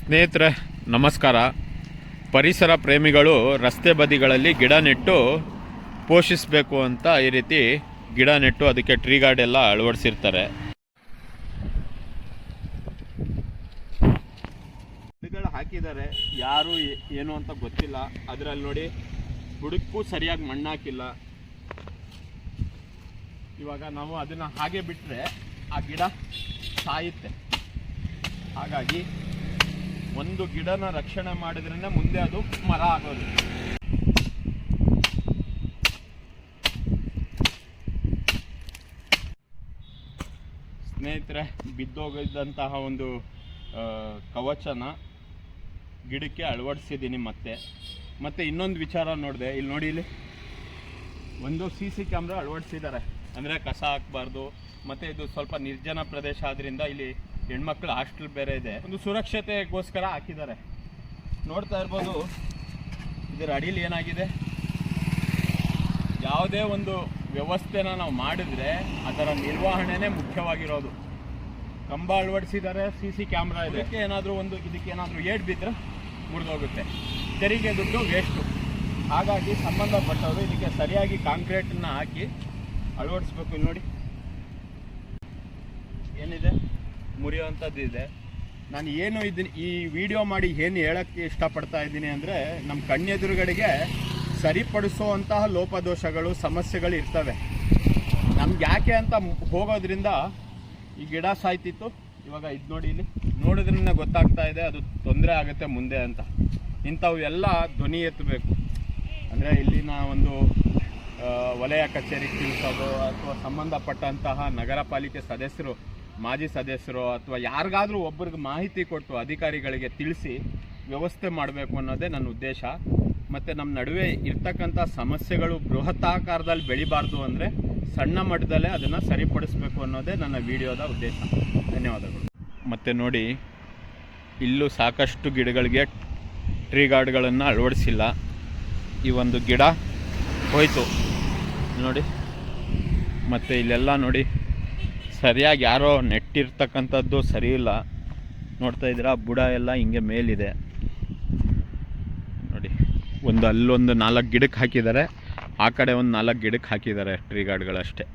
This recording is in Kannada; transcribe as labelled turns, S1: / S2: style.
S1: ಸ್ನೇಹಿತರೆ ನಮಸ್ಕಾರ. ಪರಿಸರ ಪ್ರೇಮಿಗಳು ರಸ್ತೆ ಬದಿಗಳಲ್ಲಿ ಗಿಡ ನೆಟ್ಟು ಪೋಷಿಸಬೇಕು ಅಂತ ಈ ರೀತಿ ಗಿಡ ನೆಟ್ಟು ಅದಕ್ಕೆ ಟ್ರೀ ಗಾರ್ಡ್ ಎಲ್ಲ ಅಳವಡಿಸಿರ್ತಾರೆ. ಗಿಡಗಳು ಹಾಕಿದ್ದಾರೆ, ಯಾರು ಏನು ಅಂತ ಗೊತ್ತಿಲ್ಲ. ಅದರಲ್ಲಿ ನೋಡಿ ಬುಡಕ್ಕೂ ಸರಿಯಾಗಿ ಮಣ್ಣು ಹಾಕಿಲ್ಲ. ಇವಾಗ ನಾವು ಅದನ್ನು ಹಾಗೆ ಬಿಟ್ಟರೆ ಆ ಗಿಡ ಸಾಯುತ್ತೆ. ಹಾಗಾಗಿ ಒಂದು ಗಿಡನ ರಕ್ಷಣೆ ಮಾಡಿದ್ರೇ ಮುಂದೆ ಅದು ಮರ ಆಗೋದು. ಸ್ನೇಹಿತರೆ, ಬಿದ್ದೋಗಿದ್ದಂತಹ ಒಂದು ಕವಚನ ಗಿಡಕ್ಕೆ ಅಳವಡಿಸಿದ್ದೀನಿ. ಮತ್ತೆ ಇನ್ನೊಂದು ವಿಚಾರ ನೋಡಿದೆ. ಇಲ್ಲಿ ನೋಡಿ, ಇಲ್ಲಿ ಒಂದು CC ಕ್ಯಾಮ್ರಾ ಅಳವಡಿಸಿದ್ದಾರೆ. ಅಂದರೆ ಕಸ ಹಾಕಬಾರ್ದು. ಮತ್ತು ಇದು ಸ್ವಲ್ಪ ನಿರ್ಜನ ಪ್ರದೇಶ ಆದ್ದರಿಂದ ಇಲ್ಲಿ ಹೆಣ್ಮಕ್ಳು ಹಾಸ್ಟೆಲ್ ಬೇರೆ ಇದೆ. ಒಂದು ಸುರಕ್ಷತೆಗೋಸ್ಕರ ಹಾಕಿದ್ದಾರೆ. ನೋಡ್ತಾ ಇರ್ಬೋದು ಇದರ ಅಡಿಲಿ ಏನಾಗಿದೆ. ಯಾವುದೇ ಒಂದು ವ್ಯವಸ್ಥೆನ ನಾವು ಮಾಡಿದ್ರೆ ಅದರ ನಿರ್ವಹಣೆನೇ ಮುಖ್ಯವಾಗಿರೋದು. ಕಂಬ ಅಳವಡಿಸಿದ್ದಾರೆ, CC ಕ್ಯಾಮ್ರಾ ಇದೆ. ಇದಕ್ಕೆ ಏನಾದರೂ ಏಟ್ ಬಿದ್ದರೆ ಮುರಿದೋಗುತ್ತೆ. ತೆರಿಗೆ ದುಡ್ಡು ವೇಸ್ಟು. ಹಾಗಾಗಿ ಸಂಬಂಧಪಟ್ಟವರು ಇದಕ್ಕೆ ಸರಿಯಾಗಿ ಕಾಂಕ್ರೀಟನ್ನು ಹಾಕಿ ಅಳವಡಿಸ್ಬೇಕು. ಇಲ್ಲಿ ನೋಡಿ ಏನಿದೆ, ಮುರಿಯುವಂಥದ್ದು ಇದೆ. ನಾನು ಏನು ಈ ವಿಡಿಯೋ ಮಾಡಿ ಏನು ಹೇಳೋಕ್ಕೆ ಇಷ್ಟಪಡ್ತಾ ಇದ್ದೀನಿ ಅಂದರೆ, ನಮ್ಮ ಕಣ್ಣೆದುರುಗಡೆಗೆ ಸರಿಪಡಿಸುವಂತಹ ಲೋಪದೋಷಗಳು ಸಮಸ್ಯೆಗಳು ಇರ್ತವೆ. ನಮ್ಗೆ ಯಾಕೆ ಅಂತ ಹೋಗೋದ್ರಿಂದ ಈ ಗಿಡ ಸಾಯ್ತಿತ್ತು. ಇವಾಗ ಇದು ನೋಡಿ, ಇಲ್ಲಿ ನೋಡಿದ್ರಿಂದ ಗೊತ್ತಾಗ್ತಾ ಇದೆ ಅದು ತೊಂದರೆ ಆಗುತ್ತೆ ಮುಂದೆ ಅಂತ. ಇಂಥವು ಎಲ್ಲ ಧ್ವನಿ ಎತ್ತಬೇಕು. ಅಂದರೆ ಇಲ್ಲಿನ ಒಂದು ವಲಯ ಕಚೇರಿಗೆ ತಿಳಿಸೋದು ಅಥವಾ ಸಂಬಂಧಪಟ್ಟಂತಹ ನಗರ ಪಾಲಿಕೆ ಸದಸ್ಯರು, ಮಾಜಿ ಸದಸ್ಯರು ಅಥವಾ ಯಾರಿಗಾದರೂ ಒಬ್ಬರಿಗೆ ಮಾಹಿತಿ ಕೊಟ್ಟು ಅಧಿಕಾರಿಗಳಿಗೆ ತಿಳಿಸಿ ವ್ಯವಸ್ಥೆ ಮಾಡಬೇಕು ಅನ್ನೋದೇ ನನ್ನ ಉದ್ದೇಶ. ಮತ್ತು ನಮ್ಮ ನಡುವೆ ಇರ್ತಕ್ಕಂಥ ಸಮಸ್ಯೆಗಳು ಬೃಹತ್ತಾಕಾರದಲ್ಲಿ ಬೆಳಿಬಾರ್ದು ಅಂದರೆ ಸಣ್ಣ ಮಟ್ಟದಲ್ಲೇ ಅದನ್ನು ಸರಿಪಡಿಸಬೇಕು ಅನ್ನೋದೇ ನನ್ನ ವಿಡಿಯೋದ ಉದ್ದೇಶ. ಧನ್ಯವಾದಗಳು. ಮತ್ತು ನೋಡಿ, ಇಲ್ಲೂ ಸಾಕಷ್ಟು ಗಿಡಗಳಿಗೆ ಟ್ರೀ ಗಾರ್ಡ್ಗಳನ್ನು ಅಳವಡಿಸಿಲ್ಲ. ಈ ಒಂದು ಗಿಡ ಹೋಯಿತು ನೋಡಿ. ಮತ್ತು ಇಲ್ಲೆಲ್ಲ ನೋಡಿ, ಸರಿಯಾಗಿ ಯಾರೋ ನೆಟ್ಟಿರ್ತಕ್ಕಂಥದ್ದು ಸರಿ ಇಲ್ಲ. ನೋಡ್ತಾ ಇದ್ದೀರಾ, ಬುಡ ಎಲ್ಲ ಹಿಂಗೆ ಮೇಲಿದೆ ನೋಡಿ. ಅಲ್ಲೊಂದು 4 ಗಿಡಕ್ಕೆ ಹಾಕಿದ್ದಾರೆ, ಆ ಕಡೆ ಒಂದು 4 ಗಿಡಕ್ಕೆ ಹಾಕಿದ್ದಾರೆ ಟ್ರೀ ಗಾರ್ಡ್ಗಳಷ್ಟೇ.